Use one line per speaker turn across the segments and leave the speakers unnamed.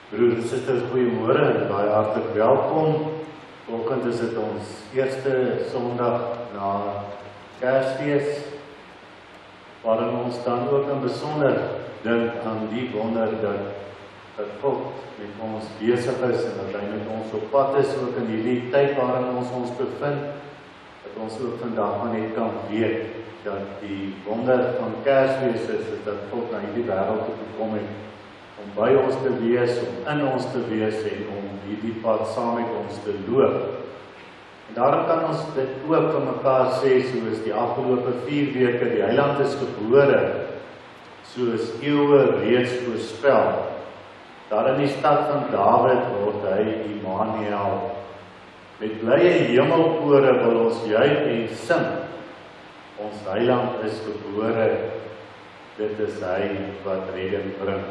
Broers en susters, goeiemôre en baie hartlik welkom. Vanoggend is dit ons eerste Sondag na Kersfees, waarin ons dan ook in besonder dink aan die wonder dat God met ons besig is en dat hy met ons op pad is, ook in hierdie tyd waarin ons bevind, dat ons ook vandag maar net kan weet dat die wonder van Kersfees is dat God na hierdie wêreld toe gekom het om by ons te wees, om in ons te wees en om hierdie pad saam met ons te loop. En daarom kan ons dit ook vir mekaar sê, soos die afgelope 4 weke, die Heiland is gebore, soos eeue reeds voorspel. Daar in die stad van Dawid word hy Immanuel. Met blye hemelkore wil ons juig en sing. Ons Heiland is gebore, dit is hy wat redding bring.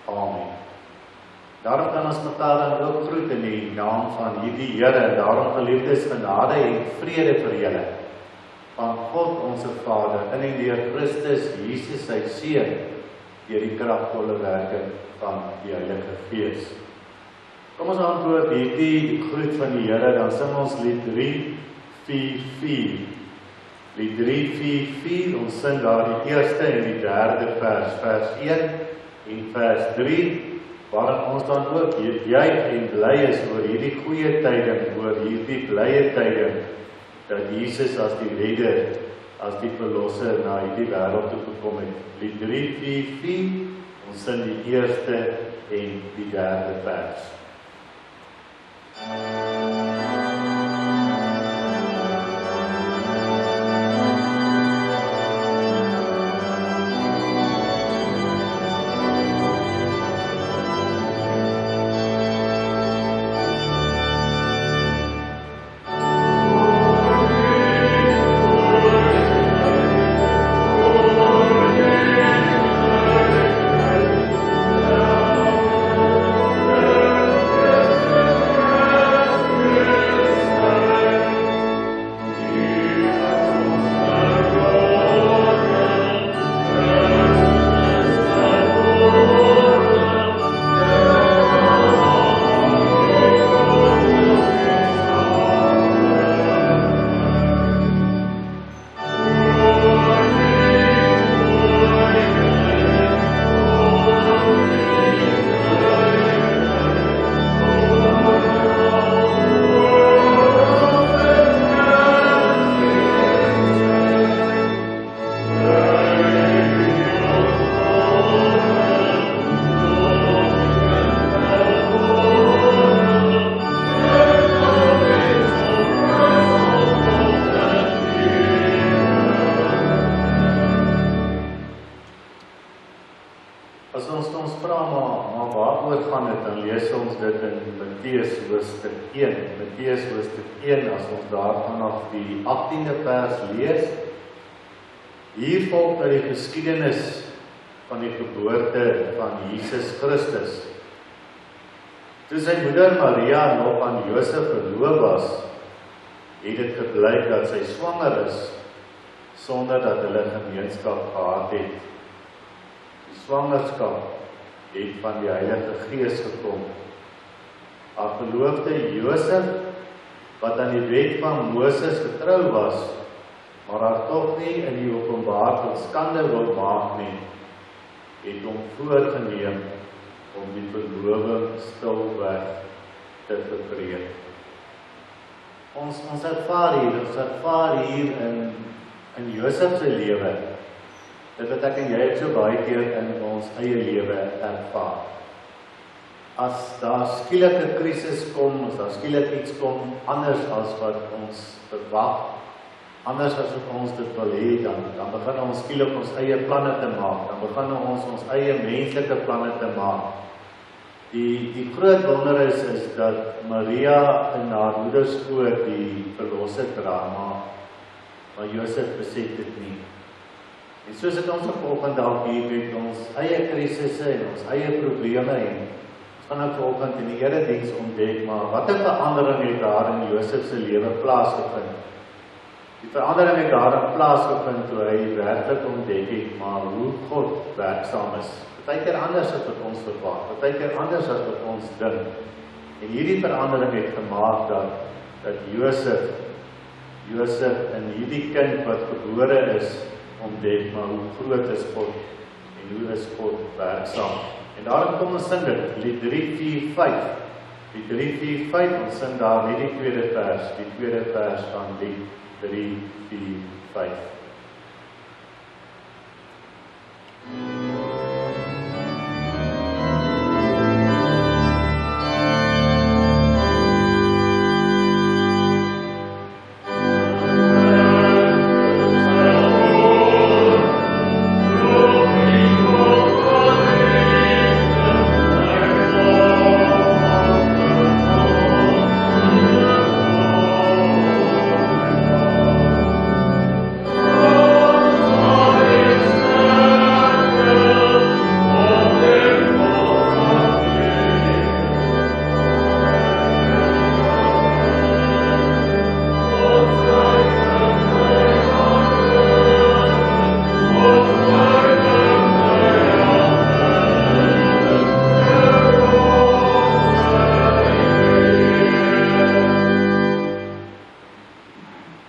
Amen. Daarom kan ons mekaar dan ook groet in die naam van hierdie Here, en daarom geliefdes, genade en vrede vir julle, van God onze Vader, in en deur Christus Jesus sy Seun, deur die kragvolle werking van die Heilige Gees. Kom ons antwoord hierdie groet van die Here, dan sing ons lied 3:4:4. Lied 3:4:4, ons sing daar die eerste en die derde vers, vers 1 en vers 3, waarin ons dan ook juig en bly is oor hierdie goeie tyding, oor hierdie blye tyding, dat Jesus as die redder, as die verlosser na hierdie wêreld toe gekom het. Lied 3:4:4, ons sing die eerste en die derde vers. Hier volg die geskiedenis van die geboorte van Jesus Christus. Toe sy moeder Maria nog aan Josef verloof was, het dit geblyk dat sy swanger is, sonder dat hulle gemeenskap gehad het. Die swangerskap het van die Heilige Gees gekom. Haar verloofde Josef, wat aan die wet van Moses getrou was, maar haar tog nie in die openbaar tot skande wil maak nie, het hom voorgeneem om die verloving stilweg te verbreek. Ons ervaar hier in Josef se lewe, dit wat ek en jy so baie keer in ons eie lewe ervaar. As daar skielik 'n krisis kom, as daar skielik iets kom anders as wat ons verwag, anders as wat ons dit wil hê, dan begin ons skielik ons eie planne te maak, dan begin ons eie menslike planne te maak. Die groot wonder is dat Maria in haar moederskoot die verlosser dra, maar Josef besef dit nie. En soos het ons vanoggend dalk hier met ons eie krisisse en ons eie probleme, en ons gaan vanoggend in die erediens ontdek, maar wat 'n verandering het daar in Josef se lewe plaasgevind. Die verandering het daarin plaasgevind toe hy werklik ontdek het, maar hoe God werksaam is. partykeer anders as wat ons verwag, partykeer anders as wat ons dink. En hierdie verandering het gemaak dat Josef in hierdie kind wat gebore is, ontdek maar hoe groot is God en hoe is God werksaam. En daarom kom ons sing dit, lied 345. Die 345, ons sing daar net die tweede vers van lied 345.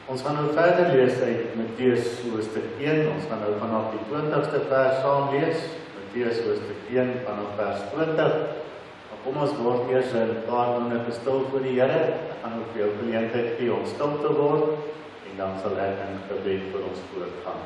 Ons gaan nou verder lees uit Matteus hoofstuk 1, ons gaan nou vanaf die 20ste vers saam lees, Matteus hoofstuk 1 vanaf vers 20. Kom ons word eers 'n paar minute stil voor die Here, ek gaan ook vir jou geleentheid gee om stil te word, en dan sal ek in gebed vir ons voortgaan.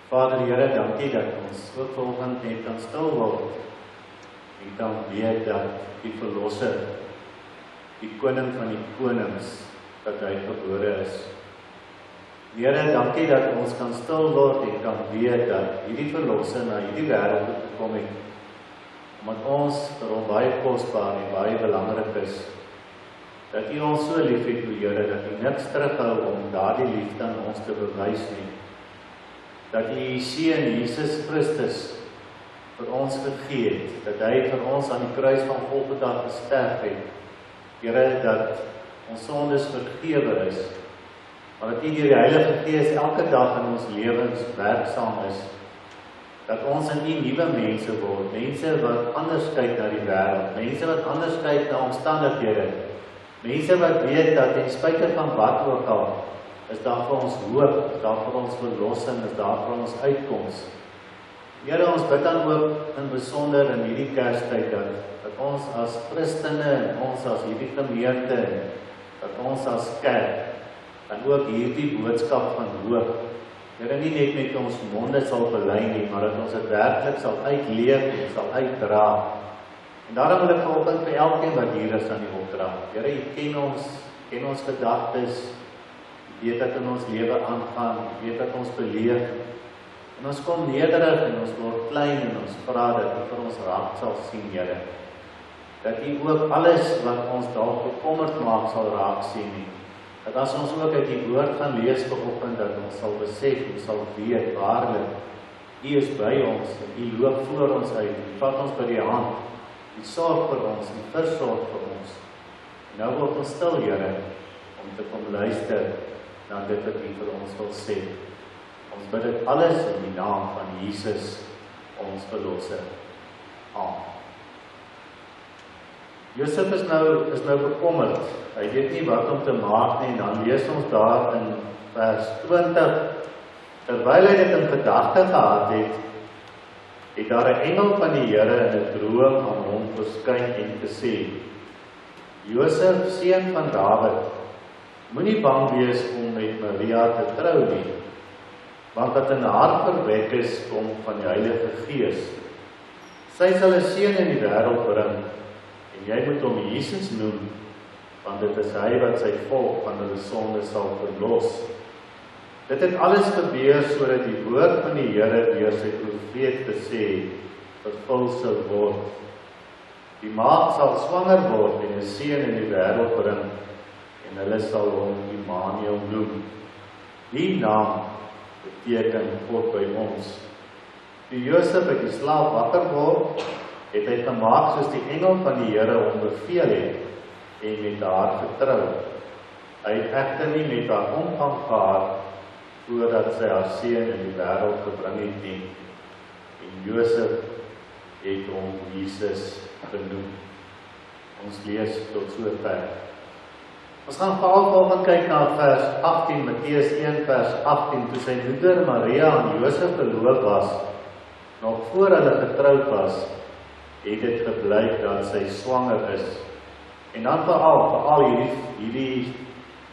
Vader Here, dankie dat ons ook vanoggend net kan stil word en kan weet dat die Verlosser, die Koning van die konings, dat hy gebore is. Here, dankie dat ons kan stil word en kan weet dat hierdie Verlosser na hierdie wêreld gekom het, omdat ons vir hom baie kosbaar en baie belangrik is. Dat U ons so lief het, Here, dat U niks terughou om daardie liefde aan ons te bewys nie. Dat U Seun Jesus Christus vir ons gegee het, dat hy vir ons aan die kruis van Golgotha gesterf het. Here, dat ons sondes vergewe is, maar dat U deur die Heilige Gees elke dag in ons lewens werksaam is, dat ons in U nuwe mense word, mense wat anders kyk na die wêreld, mense wat anders kyk na omstandighede, mense wat weet dat ten spyte van wat ook al, is daar vir ons hoop, is daar vir ons verlossing, is daar vir ons uitkoms. Here, ons bid dan ook in besonder in hierdie Kerstyd dat ons as Christene en ons as hierdie gemeente, dat ons as kerk, dan ook hierdie boodskap van hoop, Here, nie net met ons monde sal bely nie, maar dat ons dit werklik sal uitleef en sal uitdra. En daarom wil ek vanoggend vir elkeen wat hier is aan die opdrag. Here, U ken ons gedagtes, weet dat in ons lewe aangaan, weet dat ons beleef, en ons kom nederig en ons word klein en ons vra dat U vir ons raak sal sien, Here. Dat U ook alles wat ons dalk bekommerd maak sal raak sien nie. Dat as ons ook uit die woord gaan lees vanoggend, dat ons sal besef, ons sal weet, waarlik, U is by ons, en U loop voor ons uit, U vat ons by die hand, U sorg vir ons, U versorg vir ons. En nou word ons stil, Here, om te kom luister na dit wat U vir ons wil sê. Ons bid dit alles in die naam van Jesus, ons Verlosser. Amen. Josef is nou bekommerd. Hy weet nie wat om te maak nie, en dan lees ons daar in vers 20, terwyl hy dit in gedagte gehad het daar 'n engel van die Here in 'n droom aan hom verskyn en gesê: Josef, seun van Dawid, moenie bang wees om met Maria te trou nie, want wat in haar verwek is, kom van die Heilige Gees. Sy sal 'n seun in die wêreld bring, en jy moet hom Jesus noem, want dit is hy wat sy volk van hulle sonde sal verlos. Dit het alles gebeur sodat die woord van die Here deur sy profeet gesê vervul sou word. Die maagd sal swanger word en 'n seun in die wêreld bring, en hulle sal hom Immanuel noem. Die naam beteken God by ons. Toe Josef uit die slaap wakker word, het hy gemaak soos die engel van die Here hom beveel het, en met haar getrou. Hy het egter nie met haar omgang gehad, voordat sy haar seun in die wêreld gebring het nie. En Josef het hom Jesus genoem. Ons lees tot sover. Ons gaan volgende kyk na vers 18, Matteus 1 vers 18, toe sy moeder Maria aan Josef verloof was, nog voor hulle getroud was, het dit gebleik dat sy swanger is. En dan veral hierdie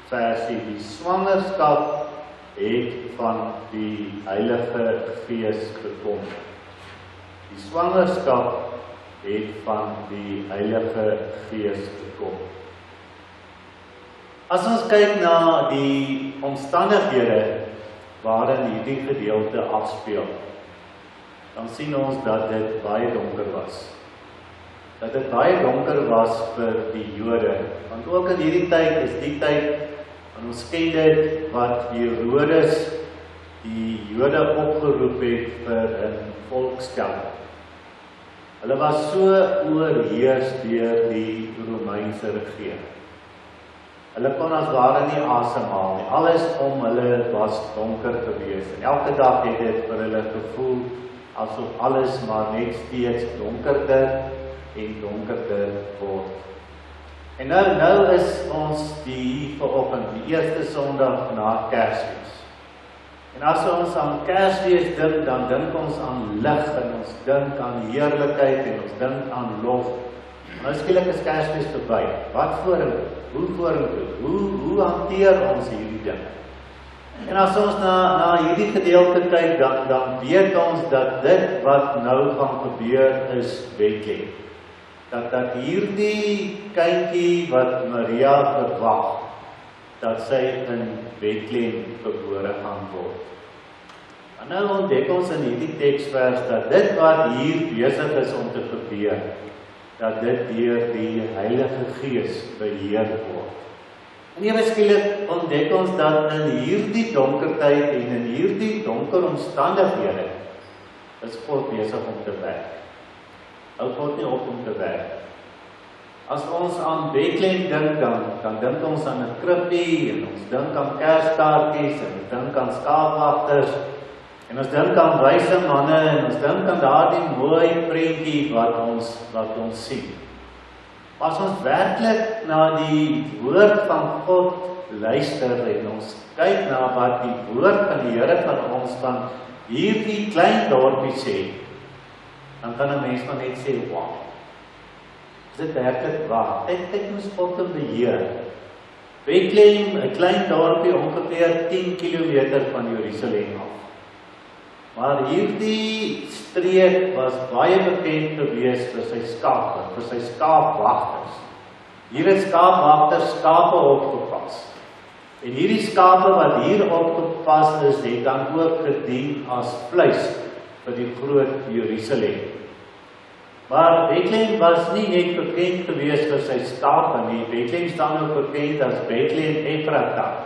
versie, die swangerskap het van die Heilige Gees gekom. Die swangerskap het van die Heilige Gees gekom. As ons kyk na die omstandighede waarin hierdie gedeelte afspeel, dan sien ons dat dit baie donker was. Dat dit baie donker was vir die Jode. Want ook in hierdie tyd is die tyd, en ons ken dit, wat Herodes die Jode opgeroep het vir 'n volkstelling. Hulle was so oorheers deur die Romeinse regering. Hulle kon as ware nie asemhaal nie. Alles om hulle was donker gewees. En elke dag het dit vir hulle gevoel asof alles maar net steeds donkerder en donkerder word. En nou is ons hier vanoggend, die eerste Sondag na Kersfees. En as ons aan Kersfees dink, dan dink ons aan lig en ons dink aan heerlikheid en ons dink aan lof. Nou skielik is Kersfees verby. Wat vorentoe? Hoe vorentoe? Hoe hanteer ons hierdie ding? En as ons na hierdie gedeelte kyk, dan weet ons dat dit wat nou gaan gebeur is Bethlehem. Dat hierdie kindjie wat Maria verwag, dat sy in Bethlehem gebore gaan word. En nou ontdek ons in hierdie teksvers dat dit wat hier besig is om te gebeur, dat dit deur die Heilige Gees beheer word. En ewe skielik ontdek ons dat in hierdie donker tyd en in hierdie donker omstandighede is God besig om te werk. Hou God nie op om te werk. As ons aan Bethlehem dink, dan dink ons aan 'n krippie, en ons dink aan kerskaartjies, en ons dink aan skaapwagters, en ons dink aan wyse manne, en ons dink aan daardie mooi prentjie wat ons sien. As ons werklik na die woord van God luister en ons kyk na wat die woord van die Here van ons van hierdie klein dorpie sê, dan kan 'n mens maar net sê, wow, is dit werklik waar? Kyk ons God in beheer. Bethlehem, 'n klein dorpie ongeveer 10 km van Jerusalem af. Maar hierdie streek was baie bekend gewees vir sy skape, vir sy skaapwagters. Hier het skaapwagters skape opgepas. En hierdie skape wat hier opgepas is, het dan ook gedien as vleis vir die groot Jerusalem. Maar Bethlehem was nie net bekend gewees vir sy skape nie. Bethlehem staan ook bekend as Bethlehem Ephrata.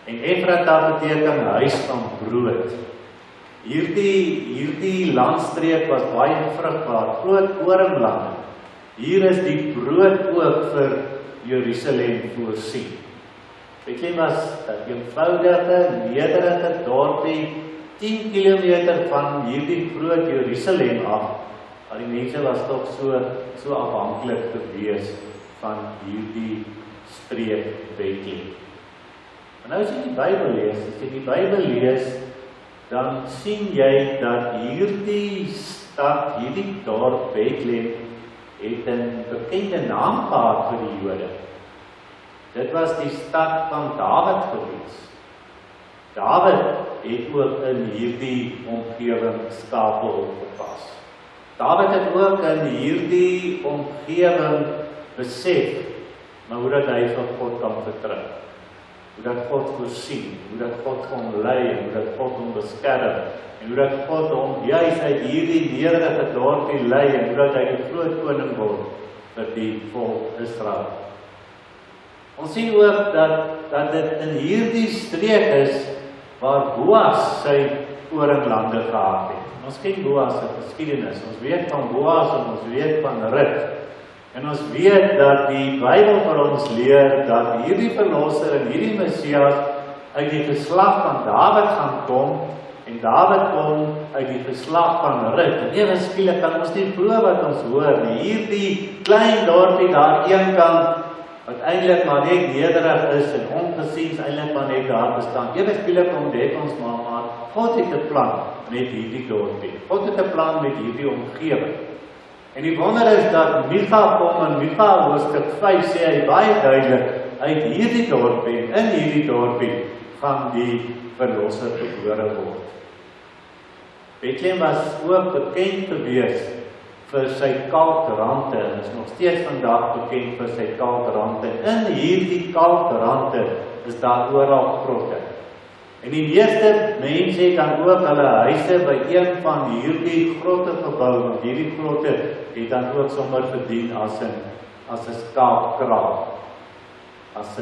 En Ephrata beteken huis van brood. Hierdie landstreek was baie vrugbaar, groot koringland. Hier is die brood ook vir Jerusalem voorsien. Bethlehem was 'n eenvoudige, nederige dorpie 10 km van hierdie groot Jerusalem af. Maar die mense was tog so afhanklik gewees van hierdie streek Bethlehem. En nou as jy die Bybel lees, dan sien jy dat hierdie stad, hierdie dorp Bethlehem, het 'n bekende naam gehad vir die Jode. Dit was die stad van Dawid gewees. Dawid het ook in hierdie omgewing skape opgepas. Dawid het ook in hierdie omgewing besef, maar hoe dat hy vir God kan vertrou. Hoe dat God voorsien, hoe dat God hom lei, hoe dat God hom beskerm, en hoe dat God hom juis uit hierdie nederige dorpie lei, en hoe dat hy 'n groot koning word vir die volk Israel. Ons sien ook dat dit in hierdie streek is waar Boas sy koringlande gehad het. Ons ken Boas se geskiedenis, ons weet van Boas en ons weet van Rut. En ons weet dat die Bybel vir ons leer dat hierdie verlosser en hierdie Messias uit die geslag van Dawid gaan kom, en Dawid kom uit die geslag van Rut. En ewe skielik kan ons nie glo wat ons hoor nie. Hierdie klein dorpie daar eenkant, wat eintlik maar net nederig is en ongesiens eintlik maar net daar bestaan. Ewe skielik ontdek ons maar God het 'n plan met hierdie dorpie. God het 'n plan met hierdie omgewing. En die wonder is dat Micha kom in Micha hoofstuk 5 sê hy baie duidelik, uit hierdie dorpie, in hierdie dorpie, gaan die verlosser gebore word. Bethlehem was ook bekend gewees vir sy kalkrande, en is nog steeds vandag bekend vir sy kalkrande. In hierdie kalkrande is daar oral grotte. En die meeste mense het dan ook hulle huise by een van hierdie grotte gebou, want hierdie grotte het dan ook sommer gedien as 'n skaapkraal, as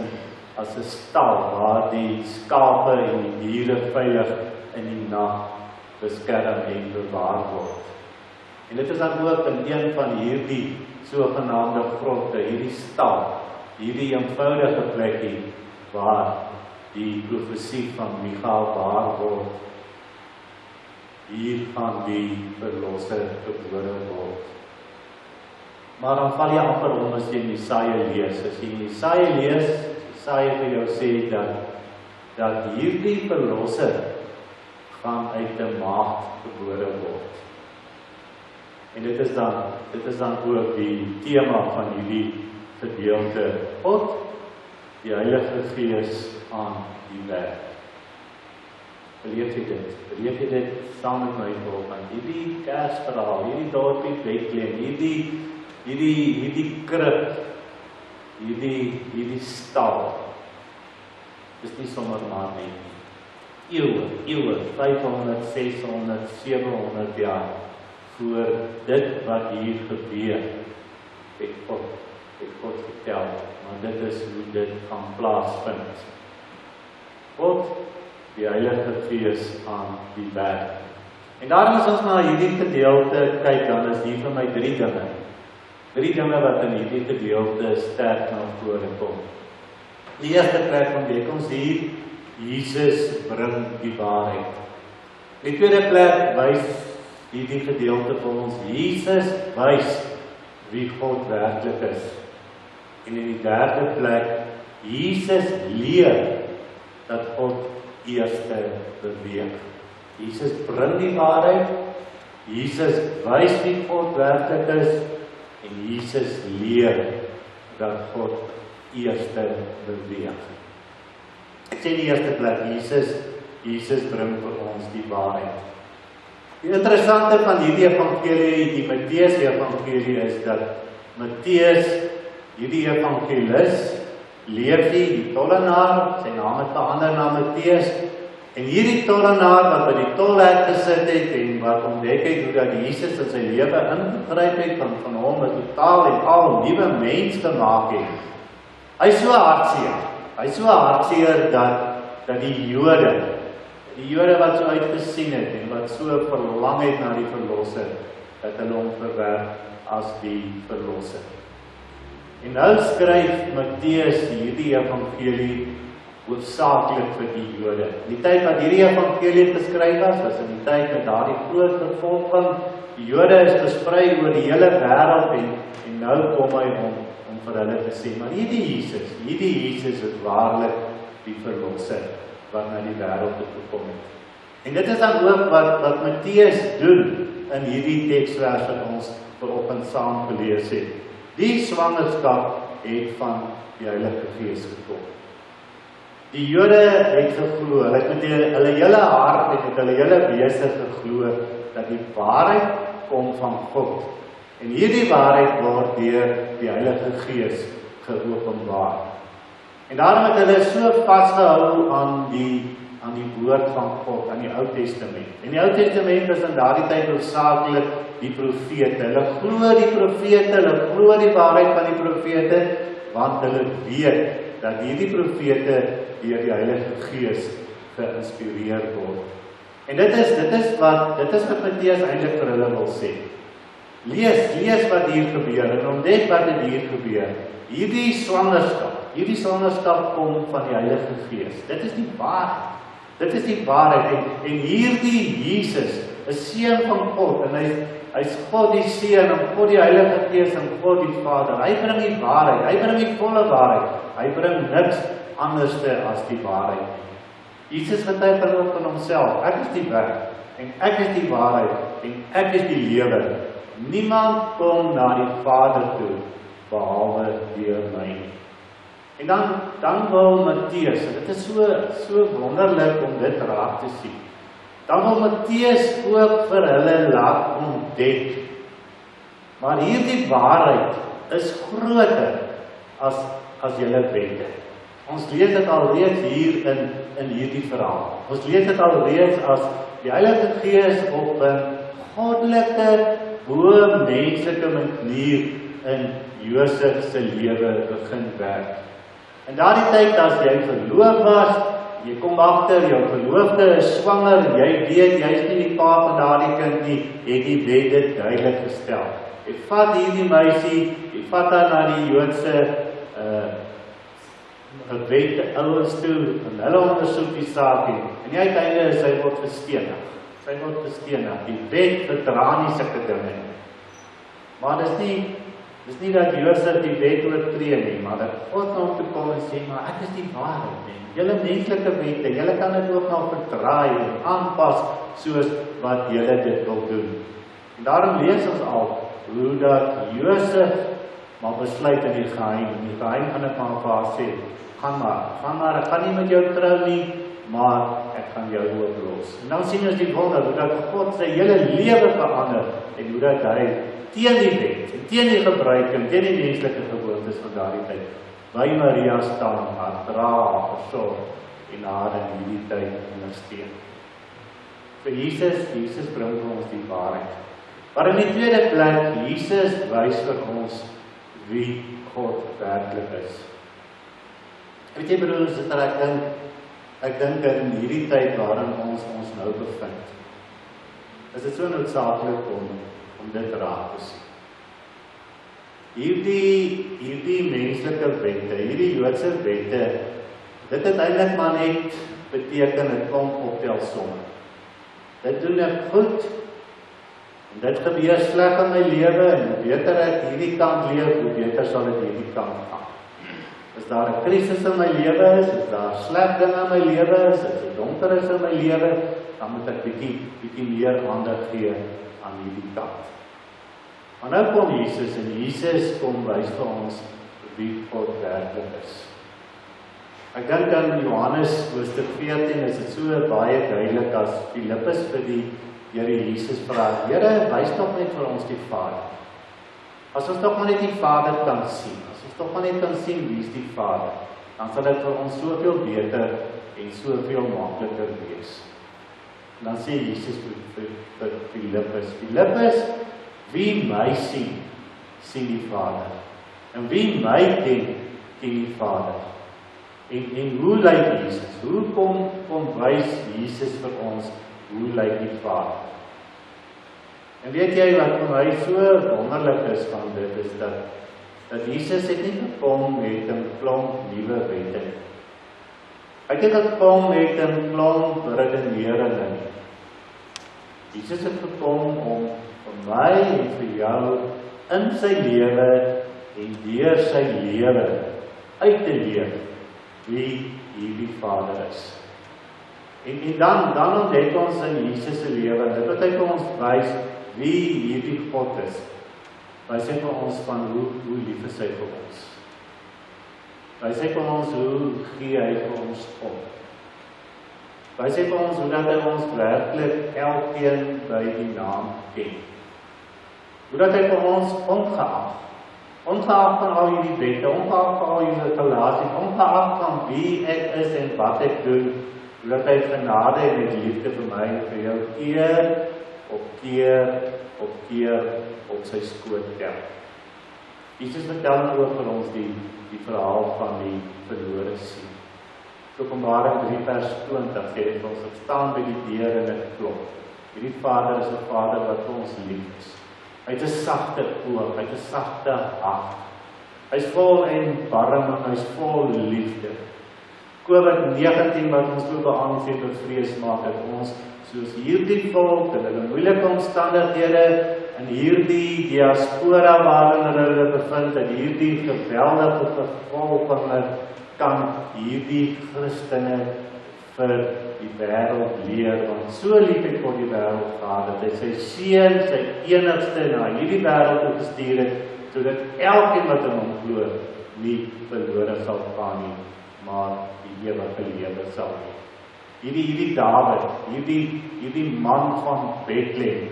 'n stal waar die skape en die diere veilig in die nag beskerm en bewaar word. En dit is dan ook in een van hierdie sogenaamde grotte, hierdie stal, hierdie eenvoudige plekkie waar die profesie van Micha waar word. Hier gaan die verlosser gebore word. Maar dan val jy amper om as jy Jesaja lees. As jy Jesaja lees, Jesaja vir jou sê dat hierdie verlosser gaan uit 'n maagd gebore word. En dit is dan ook die tema van hierdie gedeelte. God, die Heilige Gees aan die werk. Beleef jy dit saam met my vanoggend? Hierdie Kersverhaal, hierdie dorpie Bethlehem, hierdie krib, hierdie stal, is nie sommer maar net eeue, 500, 600, 700 jaar voor dit wat hier gebeur, het God vertel, maar dit is hoe dit gaan plaasvind. God, die Heilige Gees aan die werk. En daarom as ons na hierdie gedeelte kyk, dan is hier vir my 3 dinge. 3 dinge wat in hierdie gedeelte sterk na vore kom. Die eerste plek ontdek ons hier, Jesus bring die waarheid. Die tweede plek wys hierdie gedeelte vir ons, Jesus wys wie God werklik is. En in die derde plek, Jesus leer dat God eerste beweeg. Jesus bring die waarheid, Jesus wys wie God werklik is, en Jesus leer dat God eerste beweeg. Ek sê die eerste plek, Jesus bring vir ons die waarheid. Die interessante van hierdie evangelie, die Matteus evangelie, is dat Matteus, hierdie evangelis, Levi, die tollenaar, sy naam het verander na Matteus, en hierdie tollenaar wat by die tolhek gesit het, en wat ontdek het hoe dat Jesus in sy lewe ingegryp het, van hom 'n totaal en al nuwe mens gemaak het. Hy is so hartseer dat die Jode wat so uitgesien het, en wat so verlang het na die verlosser, dat hulle hom verwerp as die verlosser. En nou skryf Matteus hierdie evangelie hoofsaaklik vir die Jode. In die tyd wat hierdie evangelie geskryf was in die tyd met daardie groot vervolging. Die Jode is versprei oor die hele wêreld en nou kom hy om vir hulle te sê, maar hierdie Jesus is waarlik die verlosser wat na die wêreld toe gekom het. En dit is dan ook wat Matteus doen in hierdie teksvers wat ons vanoggend saam gelees het. Die swangerskap het van die Heilige Gees gekom. Die Jode het geglo, hulle het met hulle hele hart en met hulle hele wese geglo dat die waarheid kom van God. En hierdie waarheid word deur die Heilige Gees geopenbaar. En daarom het hulle so vasgehou aan die woord van God, aan die Ou Testament. En die Ou Testament is in daardie tyd hoofsaaklik die profete. Hulle glo die profete, hulle glo die waarheid van die profete, want hulle weet dat hierdie profete deur die Heilige Gees geïnspireer word. En dit is wat Matteus eintlik vir hulle wil sê. Lees wat hier gebeur en ontdek wat hier gebeur. Hierdie swangerskap kom van die Heilige Gees. Dit is die waarheid. Dit is die waarheid. En hierdie Jesus, 'n seun van God, en hy's God die Seun, en God die Heilige Gees, en God die Vader. Hy bring die waarheid, hy bring die volle waarheid. Hy bring niks anderste as die waarheid. Jesus getuig van homself, ek is die weg, en ek is die waarheid, en ek is die lewe. Niemand kom na die Vader toe, behalwe deur my. En dan wil Matteus, en dit is so wonderlik om dit raak te sien, dan wil Matteus ook vir hulle laat ontdek, maar hierdie waarheid is groter as julle wette. Ons lees dit alreeds hier in hierdie verhaal. Ons lees dit alreeds as die Heilige Gees op 'n goddelike, bo-menslike manier in Josef se lewe begin werk. En daardie tyd as jy verloof was, jy kom agter, jou verloofde is swanger, jy weet, jy is nie die pa van daardie kind nie, het die wet dit duidelik gestel. Jy vat hierdie meisie, jy vat haar na die Joodse gewete ouers toe, en hulle ondersoek die saak en die uiteinde is sy word gestenig. Die wet verdra nie sulke dinge nie. Maar dis nie dat Josef die wet oortree nie, maar dat God na hom toe kom en sê, maar ek is die waarheid nie. Julle menslike wette, julle kan dit ook nou verdraai en aanpas soos wat julle dit wil doen. En daarom lees ons al hoe dat Josef maar besluit in die geheim gaan ek maar vir haar sê, gaan maar, ek gaan nie met jou trou nie, maar ek gaan jou oorlos. En dan sien ons die wonder, hoe dat God sy hele lewe verander, en hoe dat hy teen die wet, teen die gebruik en teen die menslike gewoontes van daardie tyd, by Maria staan, haar dra, versorg, en haar in hierdie tyd ondersteun. So Jesus bring vir ons die waarheid. Maar in die tweede plek, Jesus wys vir ons wie God werklik is. Weet jy broers, ek dink in hierdie tyd waarin ons nou bevind, is dit so noodsaaklik om dit raak te sien. Hierdie menslike wette, hierdie Joodse wette, dit het eintlik maar net beteken 'n klomp optelsomme. Dit doen ek goed, en dit gebeur sleg in my lewe, en hoe beter ek hierdie kant leef, hoe beter sal dit hierdie kant gaan. As daar 'n krisis in my lewe is daar sleg dinge in my lewe is dit donker is in my lewe, dan moet ek bietjie meer aandag gee aan hierdie kant. Maar nou kom Jesus, en Jesus kom wys vir ons wie God werklik is. Ek dink aan Johannes hoofstuk 14 is dit so baie duidelik as Filippus vir die Here Jesus vra, Here, wys tog net vir ons die Vader. As ons tog maar net die Vader kan sien, as ons tog maar net kan sien wie is die Vader, dan sal dit vir ons soveel beter en soveel makliker wees. En dan sê Jesus vir Filippus, wie my sien die Vader. En wie my ken die Vader. En hoe lyk Jesus? Hoe kom wys Jesus vir ons, hoe lyk die Vader? En weet jy wat vir my so wonderlik is van dit, is dat Jesus het nie gekom met 'n klomp nuwe wette. Hy het gekom met 'n klomp redeneringe nie. Jesus het gekom om vir my en vir jou in sy lewe en deur sy lewe uit te leef wie hierdie Vader is. En dan ontdek ons in Jesus se lewe, dit wat hy vir ons wys wie hierdie God is. Hy sê vir ons van hoe lief is hy vir ons. Hy sê vir ons hoe gee hy vir ons op. Hy sê vir ons hoe dat hy ons werklik elkeen by die naam ken. Hoe dat hy vir ons ongeag van al hierdie wette, ongeag van al hierdie relasies, ongeag van wie ek is en wat ek doen, hoe dat hy genade en met liefde vir my en vir jou keer op keer op sy skoot tel. Jesus vertel ook vir ons die verhaal van die verlore seun. Openbaring 3:20 sê dit ons staan by die deur en dit klop. Hierdie Vader is 'n Vader wat vir ons lief is. Hy het 'n sagte oog, hy het 'n sagte hart. Hy's vol en barm en hy's vol liefde. COVID-19 wat ons so beangst het bevrees maak dat ons soos hierdie volk in hulle moeilike omstandighede in hierdie diaspora waarin hulle bevind, in hierdie geweldige vervolginge kan hierdie Christene vir die wêreld leer, want so lief het God die wêreld gehad, dat hy sy seun, sy enigste na hierdie wêreld toe gestuur het, sodat elkeen wat in hom glo, nie verlore sal gaan nie, maar die ewige lewe sal hê. Hierdie Dawid, hierdie man van Bethlehem,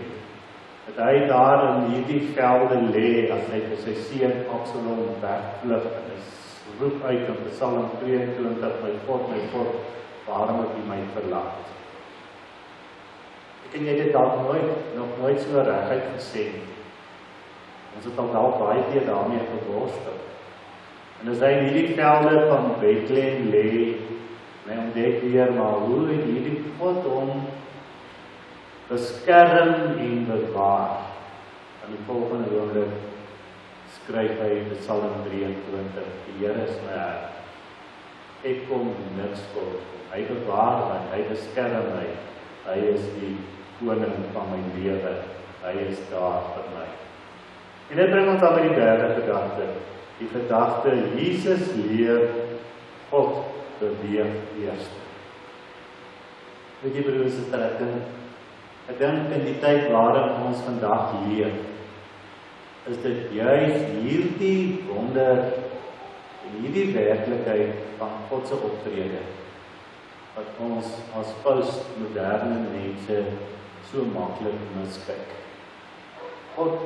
dat hy daar in hierdie velde lê, as hy vir sy seun Absalom wegvlug, en hy roep uit in Psalm 22, my God, waarom het U my verlaat? Ek en jy dit dalk nog nooit so reguit gesê nie. Ons het al dalk baie keer daarmee geworstel. En as hy in hierdie velde van Bethlehem lê, en hy ontdek weer maar hoe het hierdie God hom beskerm en bewaar. En die volgende oomblik skryf hy in Psalm 23, die Here is my hart. Ek kom niks voor. Hy bewaar my, hy beskerm my. Hy is die koning van my lewe. Hy is daar vir my. En dit bring ons aan by die derde gedagte. Die gedagte, Jesus leer, God beweeg eers. Weet jy broers en susters, ek dink in die tyd waarin ons vandag leef, is dit juis hierdie wonder en hierdie werklikheid van God se optrede wat ons as postmoderne mense so maklik miskyk. God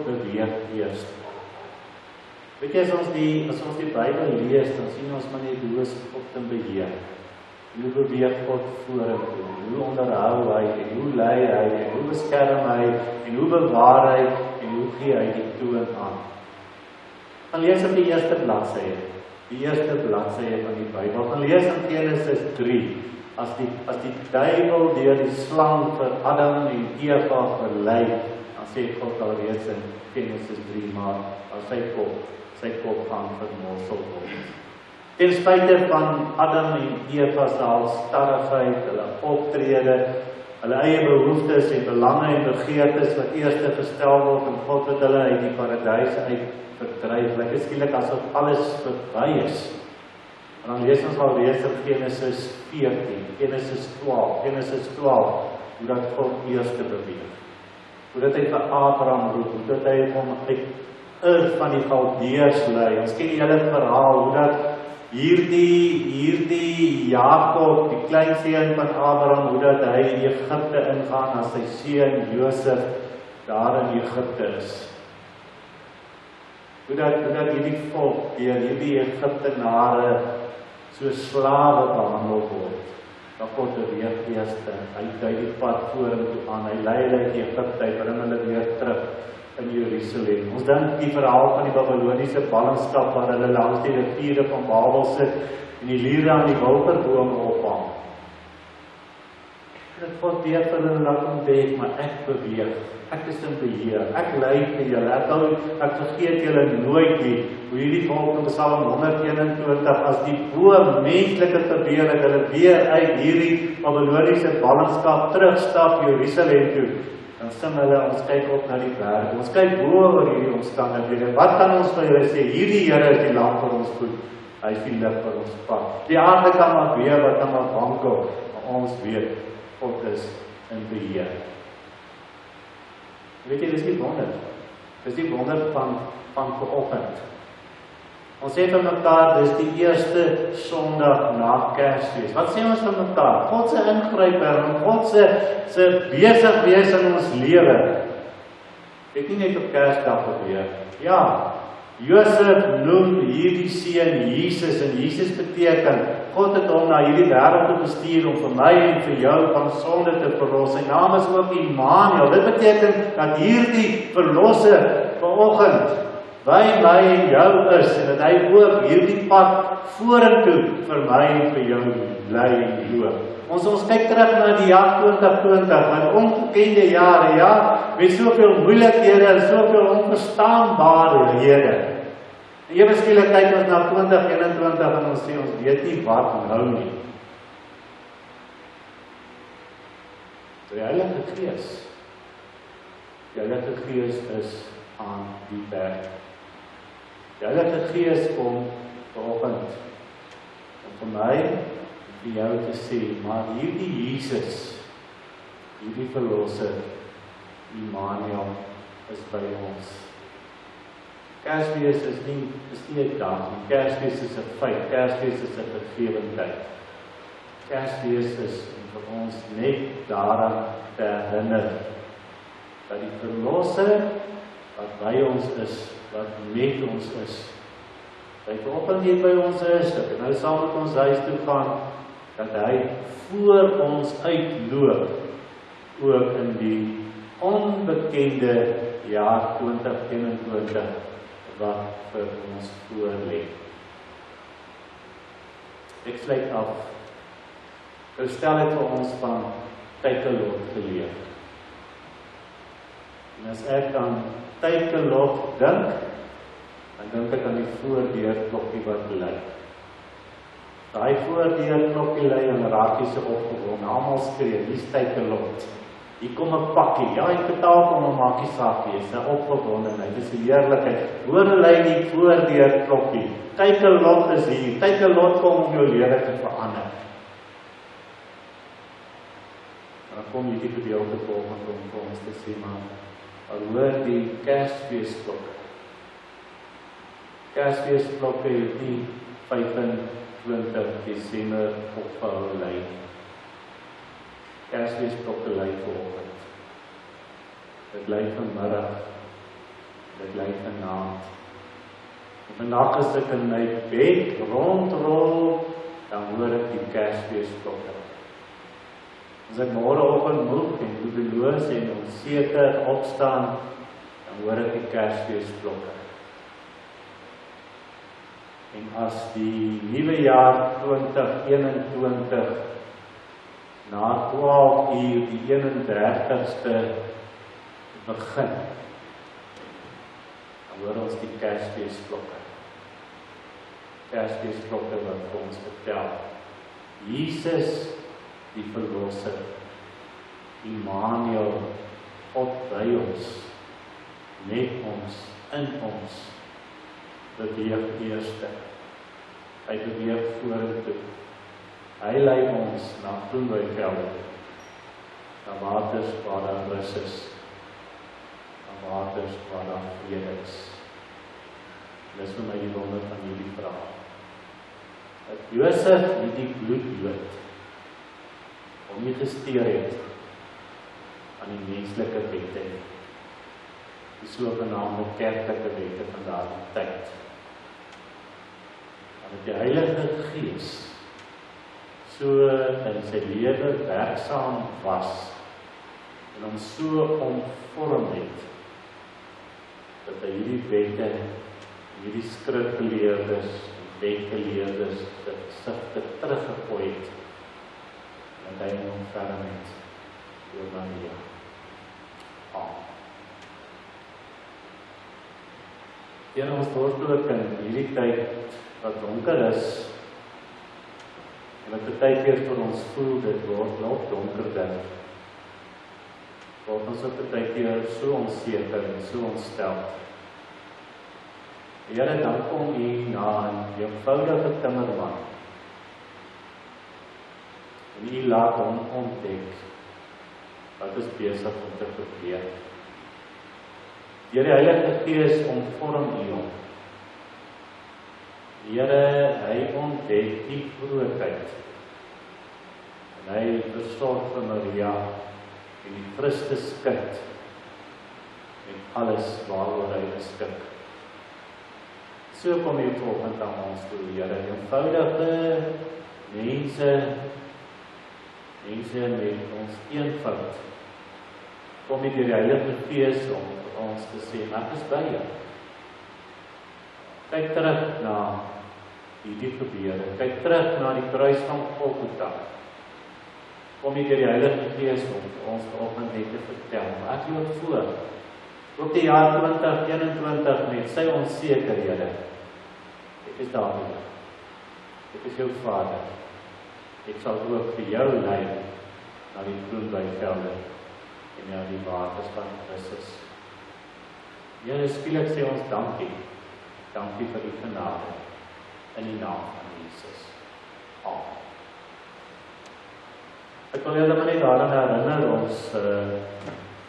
beweeg eers. Weet jy, as ons die Bybel lees, dan sien ons maar net hoe is God in beheer. Hoe beweeg God vorentoe, hoe onderhou hy, en hoe lei hy, en hoe beskerm hy, en hoe bewaar hy, en hoe gee hy die toon aan. Dan lees op die eerste bladsye van die Bybel, dan lees in Genesis 3, as die duiwel deur die slang vir Adam en Eva verlei, dan sê God alreeds in Genesis 3, maar as sy kop gaan vermorsel word. Ten spyte van Adam en Eva se halsstarrigheid, hulle optrede, hulle eie behoeftes en belange en begeertes wat eers gestel word en God het hulle uit die paradys uit verdryf. Lyk skielik asof alles verby is. En dan lees ons alreeds in Genesis 14, Genesis 12, hoe dat God eers beweeg. Hoe dat hy vir Abraham roep, hoe dat hy hom uit van die Galdeërs lei. Ons ken die hele verhaal, hoe dat hierdie Jakob, die kleinseun van Abraham, hoe dat hy in Egipte ingaan as sy seun Josef daar in Egipte is. Hoe dat hierdie volk deur hierdie Egiptenare so slawe behandel word. Dat God beweeg eers, hy dui die pad vorentoe aan, hy lei hulle uit Egipte, hy bring hulle weer terug in Jerusalem. Ons dink die verhaal van die Babyloniese ballingskap waar hulle langs die riviere van Babel sit en die liere aan die wilgerbome ophang. En God weer vir hulle laat ontdek, maar ek beweeg, ek is in beheer, ek lei vir julle, ek vergeet julle nooit nie, hoe hierdie volk in Psalm 121, as die bo-menslike gebeur het, hulle weer uit hierdie Babyloniese ballingskap terugstap Jerusalem toe. Dan sing hulle, ons kyk op na die berg, ons kyk bo oor hierdie omstandighede. Wat kan ons vir julle sê? Hierdie Here is die lamp vir ons voet, hy is die lig vir ons pad. Die aarde kan maar weer, wat kan maar wankel, maar ons weet, God is in beheer. Weet jy, dis die wonder. Dis die wonder van vanoggend. Ons sê vir mekaar, dis die eerste Sondag na Kersfees. Wat sê ons vir mekaar? God se ingryper, en God se besig wees in ons lewe. Het nie net op Kersdag gebeur. Ja, Josef noem hierdie seun Jesus, en Jesus beteken, God het hom na hierdie wêreld toe gestuur om vir my en vir jou van sonde te verlos. Sy naam is ook Immanuel. Dit beteken dat hierdie verlosser vanoggend by my en jou is, en dat hy ook hierdie pad vorentoe vir my en vir jou lei en loop. Ons kyk terug na die jaar 2020, wat ongekende jare, ja, met soveel moeilikhede en soveel onverstaanbaarhede. En ewe skielik kyk ons na 2021 en ons sê ons weet nie wat nou nie. Die Heilige Gees. Die Heilige Gees is aan die werk. Die Heilige Gees kom vanoggend om vir my en vir jou te sê, maar hierdie Jesus, hierdie Verlosser, Immanuel, is by ons. Kersfees is nie 'n dag nie. Kersfees is 'n feit. Kersfees is 'n gegewendheid. Kersfees is om vir ons net daaraan te herinner dat die Verlosser wat by ons is, wat met ons is, hy vanoggend hier by ons is, dat hy nou saam met ons huis toe gaan, dat hy voor ons uitloop, ook in die onbekende jaar 2021, wat vir ons voorlê. Ek sluit af. Stel het vir ons van Takealot geleer. En as ek aan Takealot dink, dan dink ek aan die voordeurklokkie wat lui. Daai voordeurklokkie lui en raak jy so opgewonde. Almal skree, hier's Takealot. Hier kom 'n pakkie. Ja, ek betaal kom 'n maakie saak wees, 'n opgewondenheid. Dis 'n heerlikheid. Hoor hulle die voordeurklokkie. Takealot is hier. Takealot kom om jou lewe te verander. Dan kom hierdie gedeelte volgende om vir ons te sê, maar hoor die Kersfeesklokke. Kersfeesklokke het nie 25 Desember opgehou lei. Kersfeesklokke lei vanoggend. Dit lei vanmiddag. Dit lei vanaand. En vandag as ek in my bed rondrol, dan hoor ek die Kersfeesklokke. As ek môreoggend moeg en moedeloos en onseker opstaan, dan hoor ek die Kersfeesklokke. En as die nuwe jaar 2021 na 12 uur die 31ste begin, dan hoor ons die Kersfeesklokke. Kersfeesklokke wat vir ons vertel. Jesus die Verlosser, Immanuel, God by ons, met ons, in ons, beweeg eerste. Hy beweeg vorentoe. Hy lei ons na Groenwyvelde, na waters waar daar rus is, na waters waar daar vrede is. Dis vir my die wonder van hierdie vraag. Dat Josef nie die bloeddood om nie gesteer het aan die menslike wette, die sogenaamde kerklike wette van daardie tyd. Dat die Heilige Gees so in sy lewe werksaam was en hom so omvorm het dat hy hierdie wette, hierdie skrifgeleerdes en wetgeleerdes te sigte teruggegooi het en hy hom ontferm het deur Maria. Here, ons word ook in hierdie tyd wat donker is en wat baie keer vir ons voel, dit word nog donkerder. Word ons ook baie keer so onseker en so ontstel. Here, dan kom U na 'n eenvoudige timmerman. En U laat hom ontdek wat is besig om te gebeur. Deur die Heilige Gees omvorm U hom. Here, hy ontdek die grootheid. En hy versorg vir Maria en die Christus kind en alles waaroor hy beskik. So kom U volgende aan ons toe, Here, eenvoudige mense met ons eenvoud. Kom U deur die Heilige Gees om vir ons te sê, ek is by jou. Kyk terug na die gebeure. Kyk terug na die kruis van Golgotha. Kom hier deur die Heilige Gees om ons vanoggend net te vertel. Maar ek loop voor. Ook die jaar 2021 met sy onsekerhede. Ek is daar nie. Ek is jou Vader. Ek sal ook vir jou lei na die groenweivelde en na die waters van Christus. Here, skielik sê ons dankie. Dankie vir die genade in die naam van Jesus. Amen. Ek wil julle maar net daaraan herinner ons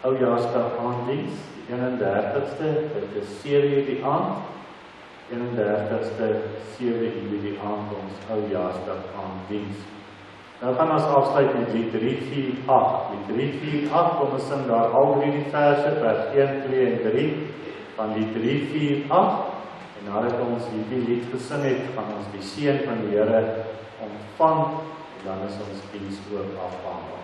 oujaarsdag aanddiens, die 31ste, dit is 7:00 die aand, 31ste 7:00 die aand ons oujaarsdag aanddiens. Nou gaan ons afsluit met lied 348. Lied 348, kom ons sing daar al die verse, vers 1, 2 en 3 van lied 348. En nadat ons hierdie lied gesing het, gaan ons die seën van die Here ontvang en dan is ons diens ook afhandel.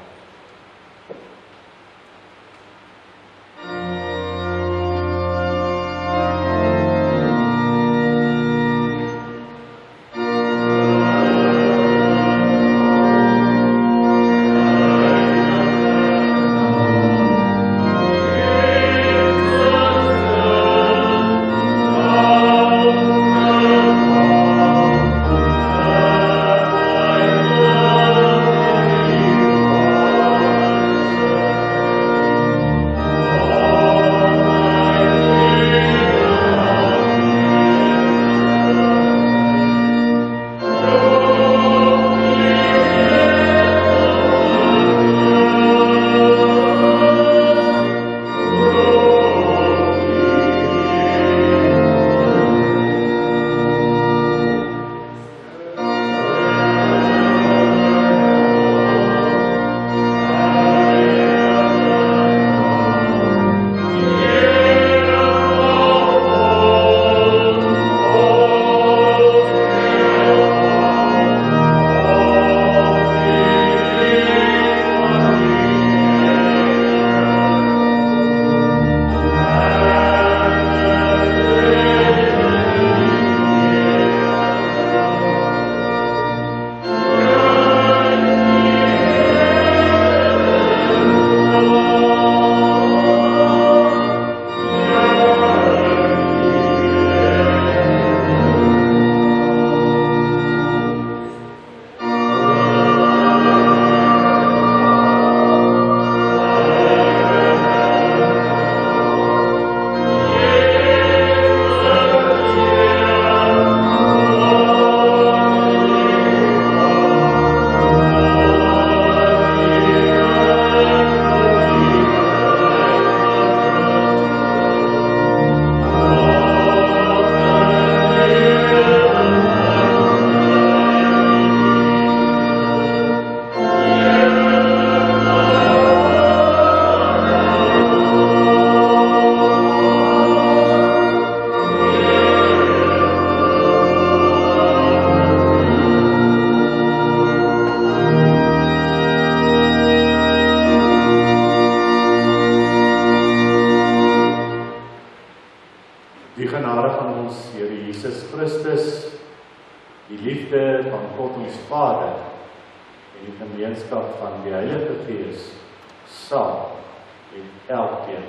Elkeen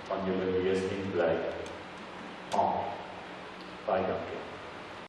van julle wees en bly. Amen. Baie dankie.